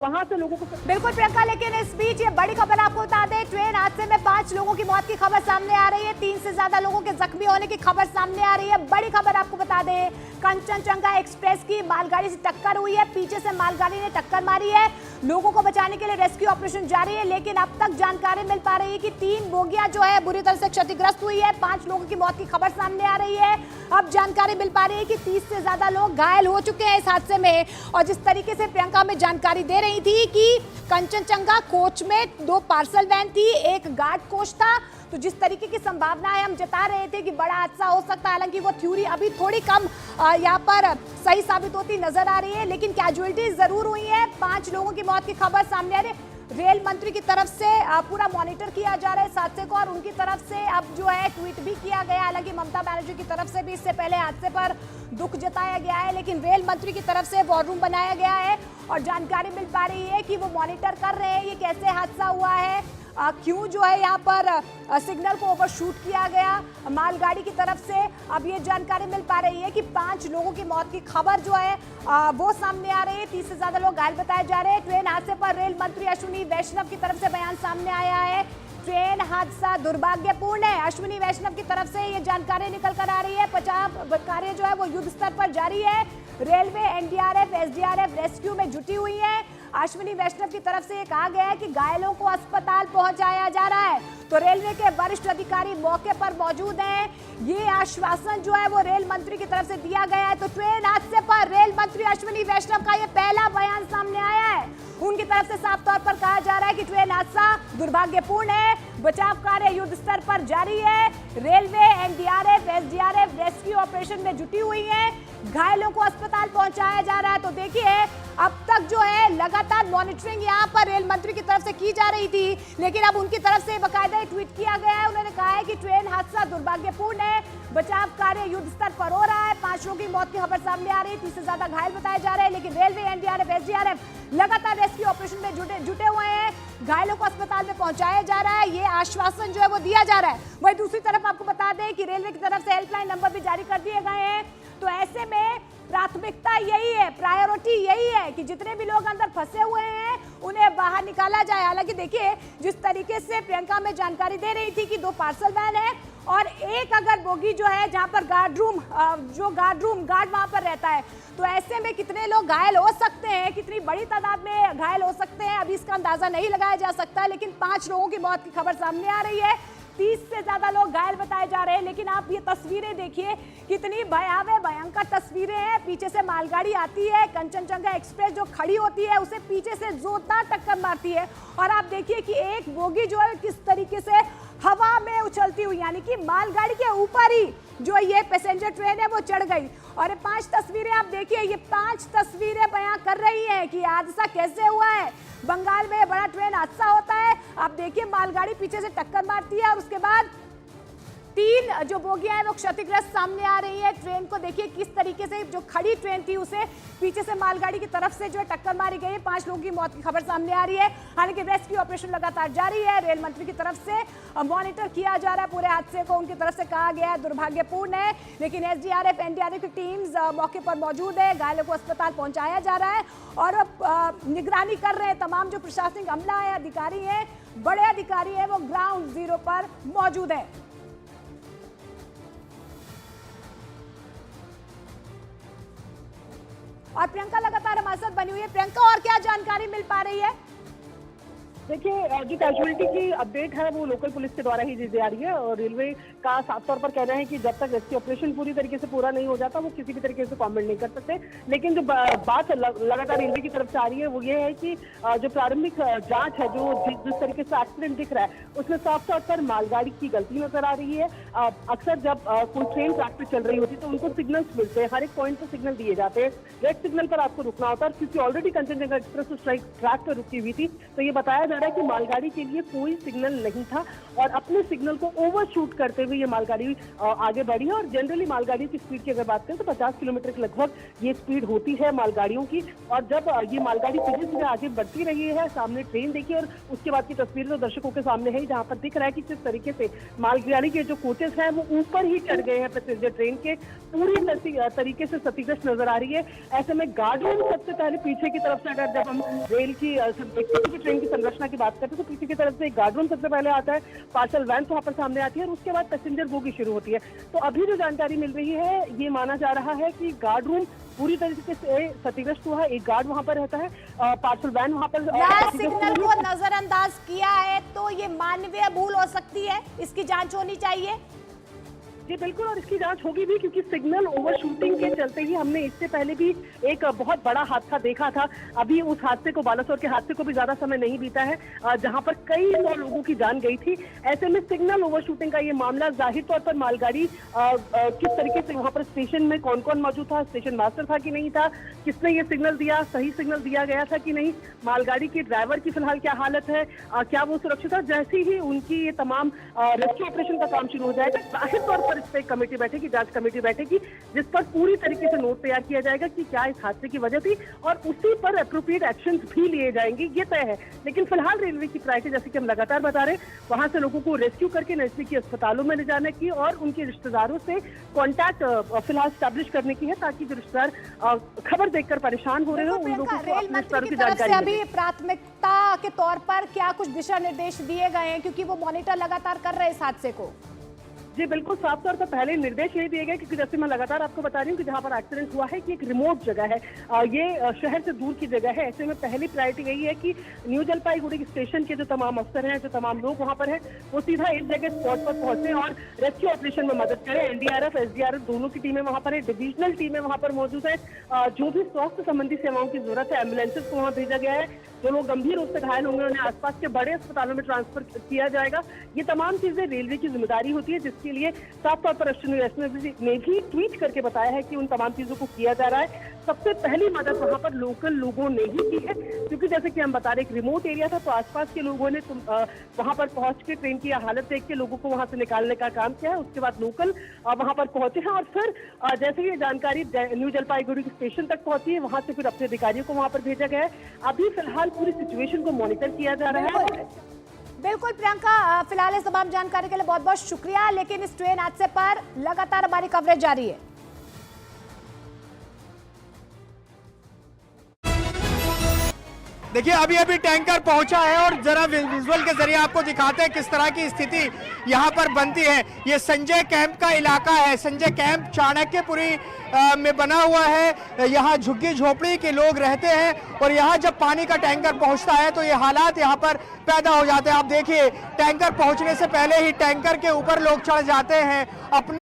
वहां से लोगों को बिल्कुल प्रियंका, लेकिन इस बीच ये बड़ी खबर आपको बता दें, ट्रेन हादसे में 5 लोगों की मौत की खबर सामने आ रही है, 3 से ज्यादा लोगों के जख्मी होने की खबर सामने आ रही है। बड़ी खबर आपको बता दें, कंचनजंगा एक्सप्रेस की मालगाड़ी से टक्कर हुई है, पीछे से मालगाड़ी ने टक्कर मारी है। लोगों को बचाने के लिए रेस्क्यू ऑपरेशन जारी है, लेकिन अब तक जानकारी मिल पा रही है कि 3 बोगियां जो है बुरी तरह से क्षतिग्रस्त हुई है, 5 लोगों की मौत की खबर सामने आ रही है। अब जानकारी मिल पा रही है कि 30 से ज्यादा लोग घायल हो चुके हैं इस हादसे में। और जिस तरीके से प्रियंका में जानकारी दे रही थी कि कंचनजंगा कोच में 2 पार्सल वैन थी, 1 गार्ड कोच था, तो जिस तरीके की संभावनाएं हम जता रहे थे कि बड़ा हादसा हो सकता है, हालांकि वो थ्योरी अभी थोड़ी कम यहाँ पर सही साबित होती नजर आ रही है, लेकिन कैजुअलिटीज जरूर हुई है। 5 लोगों की मौत की खबर सामने आ रही है। रेल मंत्री की तरफ से पूरा मॉनिटर किया जा रहा है इस हादसे को, और उनकी तरफ से अब जो है ट्वीट भी किया गया। हालांकि ममता बनर्जी की तरफ से भी इससे पहले हादसे पर दुख जताया गया है, लेकिन रेल मंत्री की तरफ से वॉर रूम बनाया गया है और जानकारी मिल पा रही है कि वो मॉनिटर कर रहे हैं ये कैसे हादसा हुआ है, क्यों जो है यहाँ पर सिग्नल को ओवरशूट किया गया मालगाड़ी की तरफ से। अब ये जानकारी मिल पा रही है कि 5 लोगों की मौत की खबर जो है वो सामने आ रही है, 30 से ज्यादा लोग घायल बताए जा रहे हैं। ट्रेन हादसे पर रेल मंत्री अश्विनी वैष्णव की तरफ से बयान सामने आया है। ट्रेन हादसा दुर्भाग्यपूर्ण है, अश्विनी वैष्णव की तरफ से ये जानकारी निकल कर आ रही है। बचाव कार्य जो है वो युद्ध स्तर पर जारी है। रेलवे, एनडीआरएफ, एसडीआरएफ रेस्क्यू में जुटी हुई है। अश्विनी वैष्णव की तरफ से कहा गया है कि घायलों को अस्पताल पहुंचाया जा रहा है, तो रेलवे के वरिष्ठ अधिकारी मौके पर मौजूद हैं। ये आश्वासन जो है वो रेल मंत्री की तरफ से दिया गया है। तो ट्रेन हादसे पर रेल मंत्री अश्विनी वैष्णव का ये पहला बयान सामने आया है। उनकी तरफ से साफ तौर पर कहा जा रहा है कि ट्रेन हादसा दुर्भाग्यपूर्ण है, बचाव कार्य युद्ध स्तर पर जारी है। Railway, NDRF, SDRF rescue operation में जुटी हुई है, घायलों को अस्पताल पहुंचाया जा रहा है। तो देखिए, अब तक जो है लगातार मॉनिटरिंग यहाँ पर रेल मंत्री की तरफ से की जा रही थी, लेकिन अब उनकी तरफ से बाकायदा ट्वीट किया गया है। उन्होंने कहा है कि ट्रेन हादसा दुर्भाग्यपूर्ण है, बचाव कार्य युद्ध स्तर पर हो रहा है, 5 लोगों की मौत की खबर सामने आ रही है, 30 से ज्यादा घायल बताए जा रहे हैं, लेकिन रेलवे, एनडीआरएफ, एसडीआरएफ लगातार रेस्क्यू ऑपरेशन में जुटे हुए हैं, घायलों को अस्पताल में पहुंचाया जा रहा है, ये आश्वासन जो है वो दिया जा रहा है। वही दूसरी तरफ आपको बता दें कि रेलवे की तरफ से हेल्पलाइन नंबर भी जारी कर दिए गए हैं। तो ऐसे में प्राथमिकता यही है, प्रायोरिटी यही है कि जितने भी लोग अंदर फंसे हुए हैं उन्हें बाहर निकाला जाए। हालांकि देखिए, जिस तरीके से प्रियंका में जानकारी दे रही थी कि 2 पार्सल वैन है और 1 अगर बोगी जो है जहां पर गार्ड वहां पर रहता है, तो ऐसे में कितने लोग घायल हो सकते हैं, कितनी बड़ी तादाद में घायल हो सकते हैं, अभी इसका अंदाजा नहीं लगाया जा सकता, लेकिन 5 लोगों की मौत की खबर सामने आ रही है, 30 से ज्यादा लोग घायल बताए जा रहे हैं। लेकिन आप ये तस्वीरें देखिए, कितनी भयावह भयंकर तस्वीरें हैं। पीछे से मालगाड़ी आती है, कंचनजंगा एक्सप्रेस जो खड़ी होती है उसे पीछे से जोरदार टक्कर मारती है, और आप देखिए कि एक बोगी जो है किस तरीके से हवा में उछलती हुई, यानी कि मालगाड़ी के ऊपर ही जो ये पैसेंजर ट्रेन है वो चढ़ गई। और ये 5 तस्वीरें आप देखिए, ये 5 तस्वीरें बयां कर रही हैं कि हादसा कैसे हुआ है। बंगाल में बड़ा ट्रेन हादसा होता है, आप देखिए मालगाड़ी पीछे से टक्कर मारती है और उसके बाद 3 जो बोगियां हैं वो क्षतिग्रस्त सामने आ रही है। ट्रेन को देखिए किस तरीके से जो खड़ी ट्रेन थी उसे पीछे से मालगाड़ी की तरफ से जो है टक्कर मारी गई है। 5 लोगों की मौत की खबर सामने आ रही है। हालांकि रेस्क्यू ऑपरेशन लगातार जारी है, रेल मंत्री की तरफ से मॉनिटर किया जा रहा है पूरे हादसे को। उनकी तरफ से कहा गया है दुर्भाग्यपूर्ण है, लेकिन एसडीआरएफ, एनडीआरएफ की टीम्स मौके पर मौजूद है, घायलों को अस्पताल पहुंचाया जा रहा है और निगरानी कर रहे हैं तमाम जो प्रशासनिक अमला है, अधिकारी है, बड़े अधिकारी है, वो ग्राउंड जीरो पर मौजूद है। और प्रियंका लगातार हमारे साथ बनी हुई है। प्रियंका, और क्या जानकारी मिल पा रही है? देखिए, जो कैजुअलिटी की अपडेट है वो लोकल पुलिस के द्वारा ही दी जा रही है, और रेलवे का साफ तौर पर कहना है कि जब तक रेस्क्यू ऑपरेशन पूरी तरीके से पूरा नहीं हो जाता वो किसी भी तरीके से कमेंट नहीं कर सकते। लेकिन जो बात लगातार रेलवे की तरफ से आ रही है वो ये है कि जो प्रारंभिक जांच है, जो जिस तरीके से एक्सीडेंट दिख रहा है उसमें साफ तौर पर मालगाड़ी की गलती नजर आ रही है। अक्सर जब कोई ट्रेन ट्रैक पर चल रही होती है तो उनको सिग्नल्स मिलते हैं, हर एक पॉइंट पर सिग्नल दिए जाते हैं, रेड सिग्नल पर आपको रुकना होता है। क्योंकि ऑलरेडी कंचनजंगा एक्सप्रेस उस ट्रैक पर रुकी हुई थी, तो ये बताया जा रहा है कि मालगाड़ी के लिए कोई सिग्नल नहीं था और अपने सिग्नल को ओवरशूट करते हुए ये मालगाड़ी आगे बढ़ी है। और जनरली मालगाड़ियों की स्पीड की अगर बात करें तो 50 किलोमीटर के लगभग ये स्पीड होती है मालगाड़ियों की। और जब ये मालगाड़ी सीधे सीधे आगे बढ़ती रही है, सामने ट्रेन देखी और उसके बाद की तस्वीर तो दर्शकों के सामने है, जहाँ पर दिख रहा है कि किस तरीके से मालगाड़ी के जो कोचेस हैं वो ऊपर ही चढ़ गए हैं पैसेंजर ट्रेन के, पूरी तरीके से क्षतिग्रस्त नजर आ रही है। ऐसे में गार्ड रूम सबसे पहले पीछे की तरफ से, अगर जब हम रेल की ट्रेन की संरचना की बात करते हैं तो पीछे की तरफ से एक गार्ड रूम सबसे पहले आता है, पार्सल वैन वहां पर सामने आती है और उसके बाद पैसेंजर बोगी शुरू होती है। तो अभी जो जानकारी मिल रही है, ये माना जा रहा है कि गार्ड रूम पूरी तरीके से क्षतिग्रस्त हुआ है। एक गार्ड वहां पर रहता है, पार्सल वैन वहां पर सिग्नल को नजरअंदाज किया है तो ये मानवीय भूल हो सकती है, इसकी जांच होनी चाहिए। जी बिल्कुल, और इसकी जांच होगी भी, क्योंकि सिग्नल ओवरशूटिंग के चलते ही हमने इससे पहले भी एक बहुत बड़ा हादसा देखा था। अभी उस हादसे को, बालासोर के हादसे को भी ज्यादा समय नहीं बीता है, जहां पर कई 100 लोगों की जान गई थी। ऐसे में सिग्नल ओवरशूटिंग का ये मामला, जाहिर तौर पर मालगाड़ी किस तरीके से वहां पर स्टेशन में कौन कौन मौजूद था, स्टेशन मास्टर था कि नहीं था, किसने ये सिग्नल दिया, सही सिग्नल दिया गया था कि नहीं, मालगाड़ी के ड्राइवर की फिलहाल क्या हालत है, क्या वो सुरक्षित है। जैसे ही उनकी ये तमाम रेस्क्यू ऑपरेशन का काम शुरू हो जाएगा, जाहिर तौर पर इस पर एक कमेटी बैठेगी, जांच कमेटी बैठेगी, जिस पर पूरी तरीके से नोट तैयार किया जाएगा कि क्या इस हादसे की वजह थी और उसी पर अप्रोप्रिएट एक्शंस भी लिए जाएंगे, ये तय है। लेकिन फिलहाल रेलवे की प्रायोरिटी, जैसे कि हम लगातार बता रहे हैं, वहां से लोगों को रेस्क्यू करके नजदीकी अस्पतालों में ले जाने की और उनके रिश्तेदारों से कॉन्टैक्ट फिलहाल स्टैब्लिश करने की है, ताकि जो रिश्तेदार खबर देखकर परेशान हो रहे हो उन लोगों को अपने रिश्तेदारों की जानकारी अभी प्राथमिकता के तौर पर क्या कुछ दिशा निर्देश दिए गए हैं, क्योंकि वो मॉनिटर लगातार कर रहे हैं इस हादसे को? जी बिल्कुल, साफ तौर पर पहले निर्देश यही दिए गए, क्योंकि जैसे मैं लगातार आपको बता रही हूँ कि जहाँ पर एक्सीडेंट हुआ है कि एक रिमोट जगह है, ये शहर से दूर की जगह है। ऐसे में पहली प्रायोरिटी यही है कि न्यू जलपाईगुड़ी स्टेशन के जो तमाम अफसर हैं, जो तमाम लोग वहाँ पर हैं, वो सीधा एक जगह स्पॉट पर पहुंचे और रेस्क्यू ऑपरेशन में मदद करें। एनडीआरएफ, एसडीआरएफ दोनों की टीमें वहाँ पर है, डिविजनल टीमें वहाँ पर मौजूद है। जो भी स्वास्थ्य संबंधी सेवाओं की जरूरत है, एम्बुलेंसेज को वहाँ भेजा गया है। जो लोग गंभीर रूप से घायल होंगे उन्हें आसपास के बड़े अस्पतालों में ट्रांसफर किया जाएगा। ये तमाम चीजें रेलवे की जिम्मेदारी होती है, जिसके लिए साफ तौर पर एसएसबी ने भी ट्वीट करके बताया है कि उन तमाम चीजों को किया जा रहा है। सबसे पहली मदद वहां पर लोकल लोगों ने ही की है, क्योंकि जैसे कि हम बता रहे, एक रिमोट एरिया था, तो आसपास के लोगों ने वहां पर पहुंच के ट्रेन की हालत देख के लोगों को वहां से निकालने का काम किया है। उसके बाद लोकल वहां पर पहुंचे हैं और फिर जैसे ये जानकारी न्यू जलपाईगुड़ी स्टेशन तक पहुंची है, वहां से फिर अपने अधिकारियों को वहां पर भेजा गया है। अभी फिलहाल पूरी सिचुएशन को मॉनिटर किया जा रहा है। बिल्कुल प्रियंका, फिलहाल इस तमाम जानकारी के लिए बहुत बहुत शुक्रिया। लेकिन इस ट्रेन हादसे पर लगातार हमारी कवरेज जारी है। देखिए अभी अभी टैंकर पहुंचा है और जरा विजुअल के जरिए आपको दिखाते हैं किस तरह की स्थिति यहां पर बनती है। ये संजय कैंप का इलाका है। संजय कैंप चाणक्यपुरी में बना हुआ है। यहाँ झुग्गी झोपड़ी के लोग रहते हैं और यहाँ जब पानी का टैंकर पहुंचता है तो ये हालात यहाँ पर पैदा हो जाते हैं। आप देखिए, टैंकर पहुंचने से पहले ही टैंकर के ऊपर लोग चढ़ जाते हैं, अपने